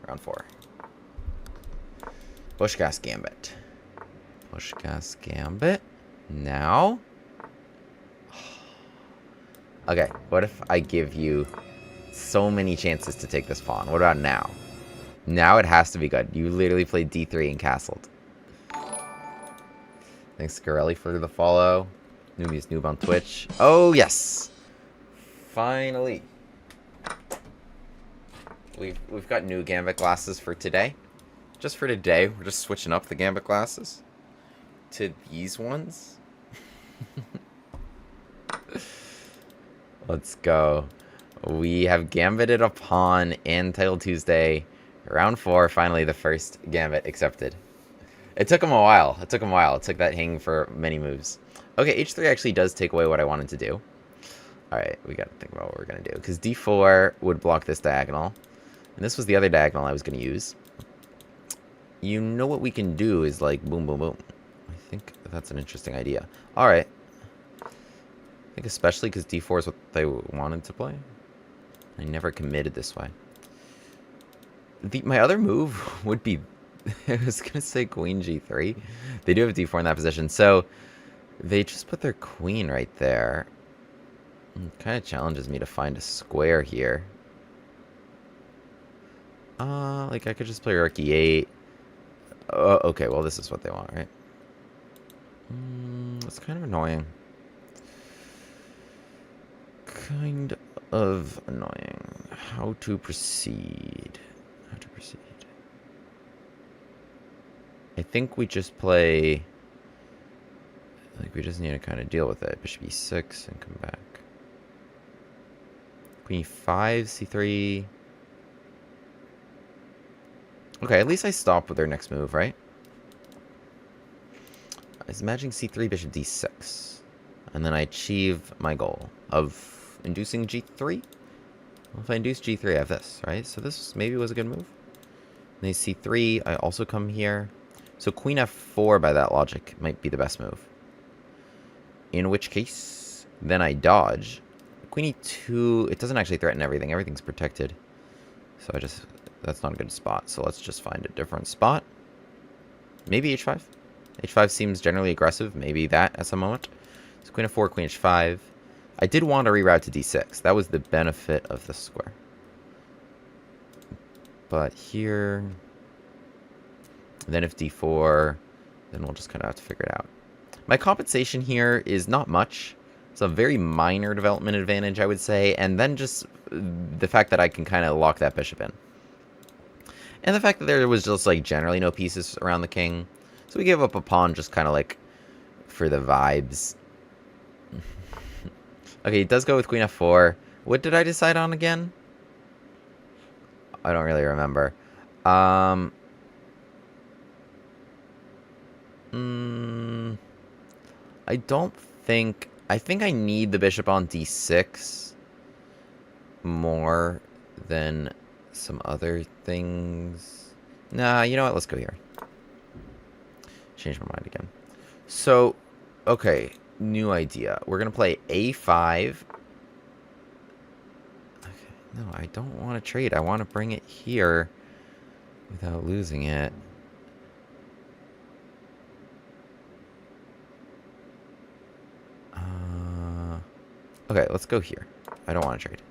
Round 4. Busch-Gass Gambit. Busch-Gass Gambit. Now. Okay, what if I give you so many chances to take this pawn? What about now? Now it has to be good. You literally played d3 and castled. Thanks, Scarelli, for the follow. Noobie's Noob on Twitch. Oh, yes! Finally. We've got new Gambit glasses for today. Just for today, we're just switching up the Gambit glasses to these ones. Let's go. We have gambited a pawn in Title Tuesday. Round 4, finally the first gambit accepted. It took him a while. It took that hang for many moves. Okay, h3 actually does take away what I wanted to do. Alright, we gotta think about what we're gonna do. Because d4 would block this diagonal. And this was the other diagonal I was gonna use. You know what we can do is like boom, boom, boom. I think that's an interesting idea. Alright. I think especially because d4 is what they wanted to play. I never committed this way. My other move would be... I was going to say queen g3. They do have d4 in that position. So they just put their queen right there. It kind of challenges me to find a square here. Like I could just play rook e8. Okay, well this is what they want, right? It's kind of annoying. Kind of annoying. How to proceed? How to proceed? I think we just play... Like, we just need to kind of deal with it. Bishop e6 and come back. Queen e5, c3. Okay, at least I stop with their next move, right? I was imagining c3, bishop d6. And then I achieve my goal of inducing g3. Well, if I induce g3, I have this, right? So this maybe was a good move. Then c3, I also come here. So queen f4, by that logic, might be the best move. In which case, then I dodge. Queen e2, it doesn't actually threaten everything. Everything's protected. So I just... That's not a good spot. So let's just find a different spot. Maybe h5. h5 seems generally aggressive. Maybe that at some moment. So queen f4, queen h5. I did want to reroute to d6. That was the benefit of the square. But here... Then if d4, then we'll just kind of have to figure it out. My compensation here is not much. It's a very minor development advantage, I would say. And then just the fact that I can kind of lock that bishop in. And the fact that there was just, like, generally no pieces around the king. So we gave up a pawn just kind of, like, for the vibes. Okay, it does go with queen f4. What did I decide on again? I don't really remember. I don't think... I think I need the bishop on d6 more than some other things. Nah, you know what? Let's go here. Change my mind again. So, okay, new idea. We're going to play a5. Okay, no, I don't want to trade. I want to bring it here without losing it. Okay, let's go here. I don't want to trade.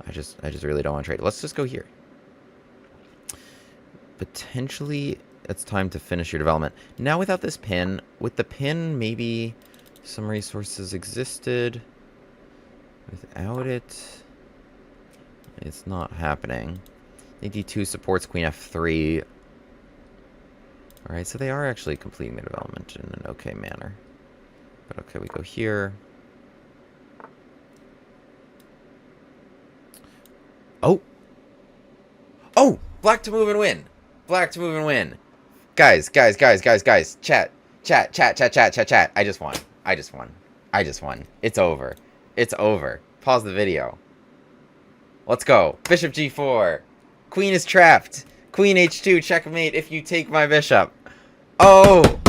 I just really don't want to trade. Let's just go here. Potentially, it's time to finish your development. Now without this pin, with the pin, maybe some resources existed. Without it, it's not happening. d2 supports queen f3. Alright, so they are actually completing their development in an okay manner. But okay, we go here. Oh! Oh! Black to move and win! Black to move and win! Guys. Chat. I just won. It's over. It's over. Pause the video. Let's go. Bishop g4. Queen is trapped. Queen h2. Checkmate if you take my bishop. Oh!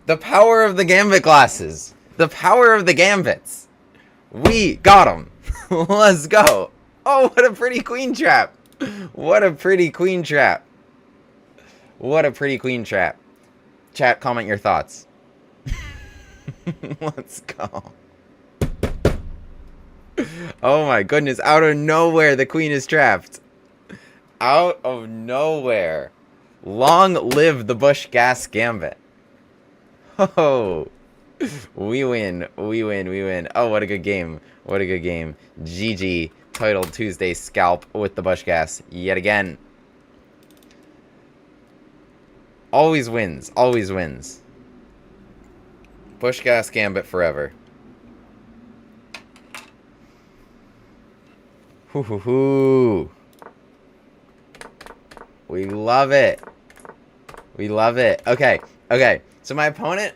The power of the gambit glasses. The power of the gambits. We got them. Let's go. Oh, what a pretty queen trap. What a pretty queen trap. What a pretty queen trap. Chat, comment your thoughts. Let's go. Oh my goodness, out of nowhere, the queen is trapped. Out of nowhere. Long live the Busch-Gass Gambit. Oh, we win, we win, we win. Oh, what a good game. What a good game. GG, Title Tuesday scalp with the Busch-Gass yet again. Always wins, always wins. Busch-Gass Gambit forever. Hoo hoo hoo. We love it. We love it. Okay, okay. So my opponent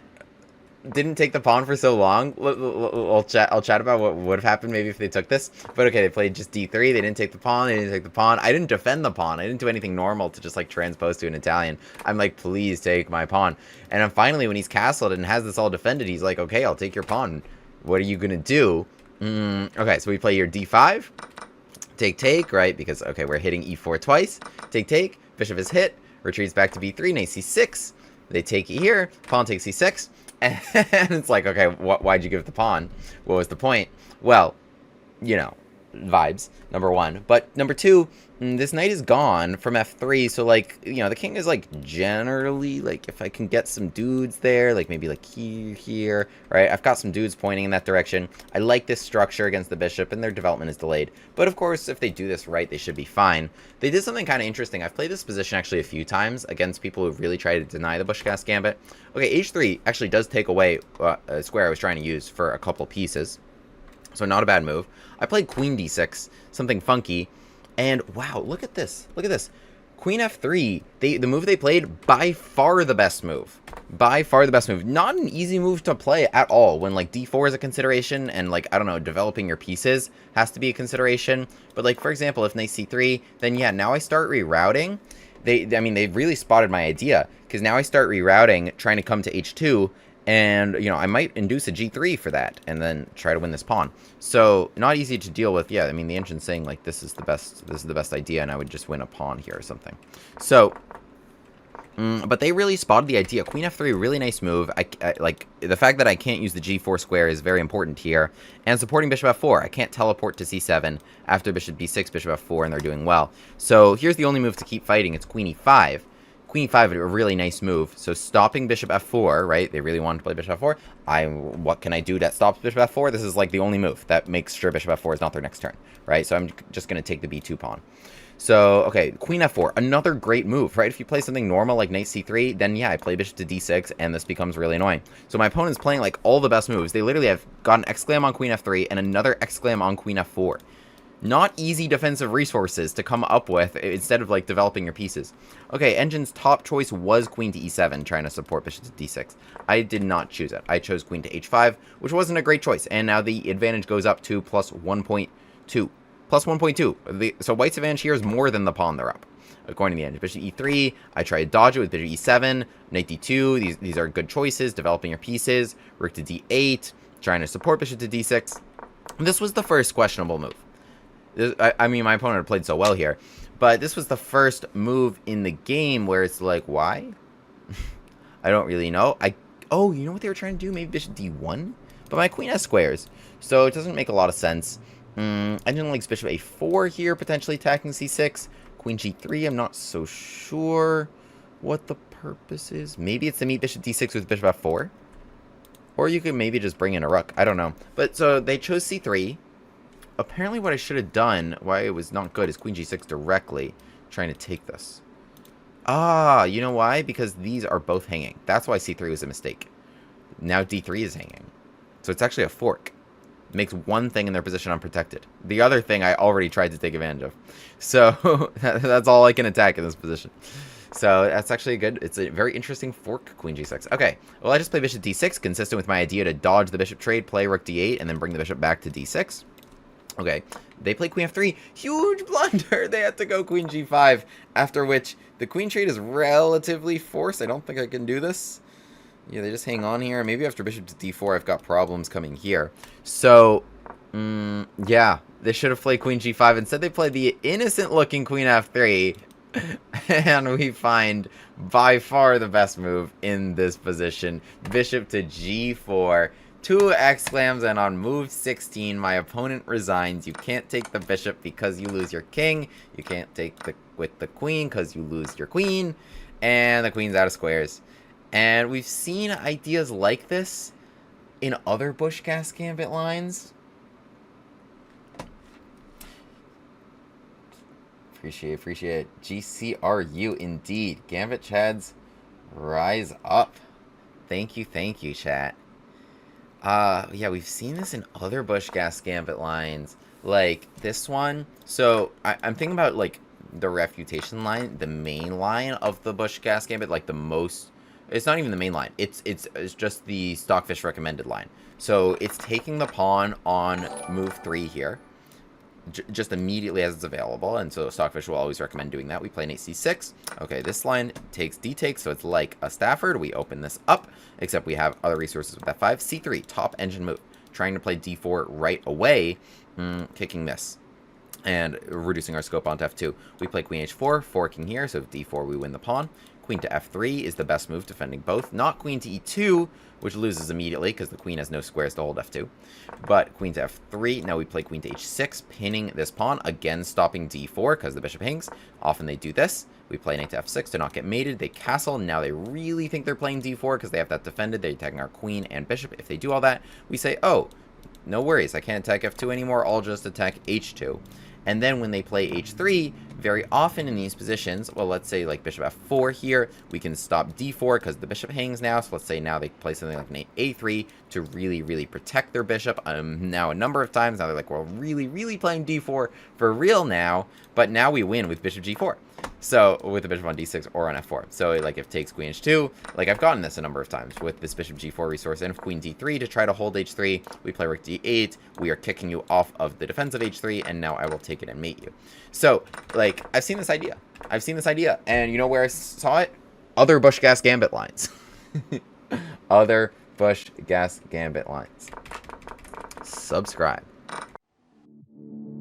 didn't take the pawn for so long. I'll chat about what would have happened maybe if they took this. But okay, they played just d3. They didn't take the pawn. They didn't take the pawn. I didn't defend the pawn. I didn't do anything normal to just like transpose to an Italian. I'm like, please take my pawn. And then finally, when he's castled and has this all defended, he's like, okay, I'll take your pawn. What are you gonna do? Okay, so we play your d5. Take, right? Because, okay, we're hitting e4 twice. Take. Bishop is hit. Retreats back to b3. Knight c6. They take here. Pawn takes c6. And it's like, okay, why'd you give the pawn? What was the point? Well, you know, vibes, number one. But number two, this knight is gone from f3. So, like, you know, the king is, like, generally, like, if I can get some dudes there, like, maybe, like, here, right? I've got some dudes pointing in that direction. I like this structure against the bishop, and their development is delayed. But, of course, if they do this right, they should be fine. They did something kind of interesting. I've played this position, actually, a few times against people who really try to deny the Busch-Gass Gambit. Okay, h3 actually does take away a square I was trying to use for a couple pieces. So, not a bad move. I played queen d6, something funky. And wow, look at this. Look at this. Queen f3, the move they played, by far the best move. By far the best move. Not an easy move to play at all when, like, d4 is a consideration and, like, I don't know, developing your pieces has to be a consideration. But, like, for example, if knight c3, then yeah, now I start rerouting. I mean, they've really spotted my idea, because now I start rerouting, trying to come to h2, and, you know, I might induce a g3 for that, and then try to win this pawn. So, not easy to deal with. Yeah, I mean, the engine's saying, like, this is the best idea, and I would just win a pawn here or something. So, but they really spotted the idea. Queen f3, really nice move. I like, the fact that I can't use the g4 square is very important here. And supporting bishop f4. I can't teleport to c7 after bishop b6, bishop f4, and they're doing well. So, here's the only move to keep fighting. It's queen e5. Queen e5, a really nice move. So stopping bishop f4, right? They really wanted to play bishop f4. What can I do that stops bishop f4? This is like the only move that makes sure bishop f4 is not their next turn, right? So I'm just going to take the b2 pawn. So, okay, queen f4, another great move, right? If you play something normal like knight c3, then yeah, I play bishop to d6, and this becomes really annoying. So my opponent's playing like all the best moves. They literally have got an exclam on queen f3 and another exclam on queen f4. Not easy defensive resources to come up with instead of, like, developing your pieces. Okay, Engine's top choice was queen to e7, trying to support bishop to d6. I did not choose it. I chose queen to h5, which wasn't a great choice. And now the advantage goes up to plus 1.2. Plus 1.2. So white's advantage here is more than the pawn they're up, according to the engine. Bishop e3, I try to dodge it with bishop e7, knight d2. These are good choices, developing your pieces. Rook to d8, trying to support bishop to d6. This was the first questionable move. I mean, my opponent played so well here, but this was the first move in the game where it's like, why? I don't really know. Oh, you know what they were trying to do? Maybe bishop d1? But my queen has squares, so it doesn't make a lot of sense. Engine likes bishop a4 here, potentially attacking c6. Queen g3, I'm not so sure what the purpose is. Maybe it's to meet bishop d6 with bishop f4. Or you could maybe just bring in a rook. I don't know. But so they chose c3. Apparently what I should have done, why it was not good, is queen g6 directly, trying to take this. Ah, you know why? Because these are both hanging. That's why c3 was a mistake. Now d3 is hanging. So it's actually a fork. It makes one thing in their position unprotected. The other thing I already tried to take advantage of. So that's all I can attack in this position. So that's actually good. It's a very interesting fork, queen g6. Okay, well, I just play bishop d6, consistent with my idea to dodge the bishop trade, play rook d8, and then bring the bishop back to d6. Okay, they play queen f3. Huge blunder. They had to go queen g5, after which the queen trade is relatively forced. I don't think I can do this. Yeah, they just hang on here. Maybe after bishop to d4, I've got problems coming here. So, Yeah, they should have played queen g5. Instead, they played the innocent-looking queen f3. And we find by far the best move in this position. Bishop to g4. 2 exclams, and on move 16, my opponent resigns. You can't take the bishop because you lose your king. You can't take with the queen because you lose your queen. And the queen's out of squares. And we've seen ideas like this in other Busch-Gass Gambit lines. Appreciate it. GCRU indeed. Gambit Chads, rise up. Thank you, chat. Yeah, we've seen this in other Busch-Gass Gambit lines, like this one. So I'm thinking about like the refutation line, the main line of the Busch-Gass Gambit, like the most. It's not even the main line. It's just the Stockfish recommended line. So it's taking the pawn on move 3 here, just immediately as it's available, and so Stockfish will always recommend doing that. We play knight c6. Okay, this line takes d-takes, so it's like a Stafford. We open this up, except we have other resources with f5. c3, top engine move. Trying to play d4 right away, kicking this, and reducing our scope onto f2. We play queen h4, forking here, so if d4 we win the pawn. Queen to f3 is the best move, defending both. Not queen to e2, which loses immediately because the queen has no squares to hold f2. But queen to f3. Now we play queen to h6, pinning this pawn. Again, stopping d4 because the bishop hangs. Often they do this. We play knight to f6 to not get mated. They castle. Now they really think they're playing d4 because they have that defended. They're attacking our queen and bishop. If they do all that, we say, oh, no worries. I can't attack f2 anymore. I'll just attack h2. And then when they play h3, very often in these positions, well, let's say like bishop f4 here, we can stop d4 because the bishop hangs now. So let's say now they play something like knight a3 to really protect their bishop. Now a number of times, now they're like, we're really playing d4 for real now. But now we win with bishop g4. So with the bishop on d6 or on f4. So like if takes queen h2, like I've gotten this a number of times with this bishop g4 resource. And if queen d3 to try to hold h3, we play rook d8. We are kicking you off of the defense of h3, and now I will take it and mate you. So like I've seen this idea. And you know where I saw it? Other Busch-Gass Gambit lines. Other Busch-Gass Gambit lines. Subscribe.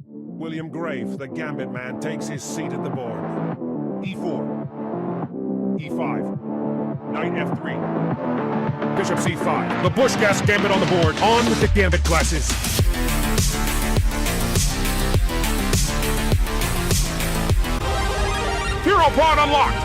William Grave, the Gambit man, takes his seat at the board. e4, e5, knight f3, bishop c5. The Busch-Gass Gambit on the board. On with the Gambit classes. Hero pawn unlocked.